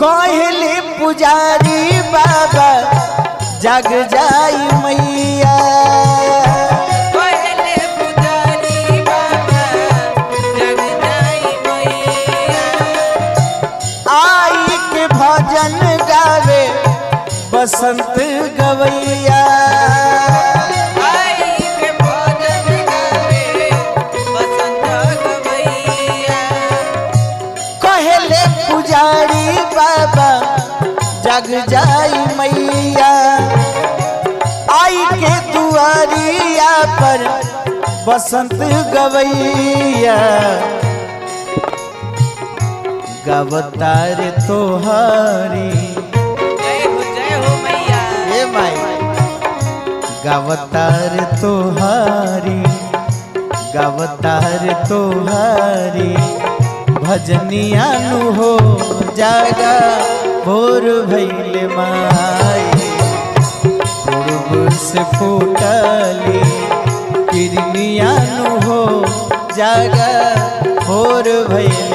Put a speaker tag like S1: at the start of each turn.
S1: कहले पुजारी बाबा जग जाई मैया।
S2: कहले पुजारी बाबा जग जाई मैया।
S1: आई के भजन गावे बसंत गवैया।
S2: आई के भजन गावे बसंत गवैया।
S1: कहले पुजारी बाबा जग जाई मैया। आई के दुआरिया पर बसंत गवैया। गवतार तोहारी
S2: जय हो मैया।
S1: हे माई गवतार तोहारी गवतार तोहारी भजनिया नु हो जागा भोर भैले माई। पूर्व से फूटली किरनिया नु हो जागा भोर भैले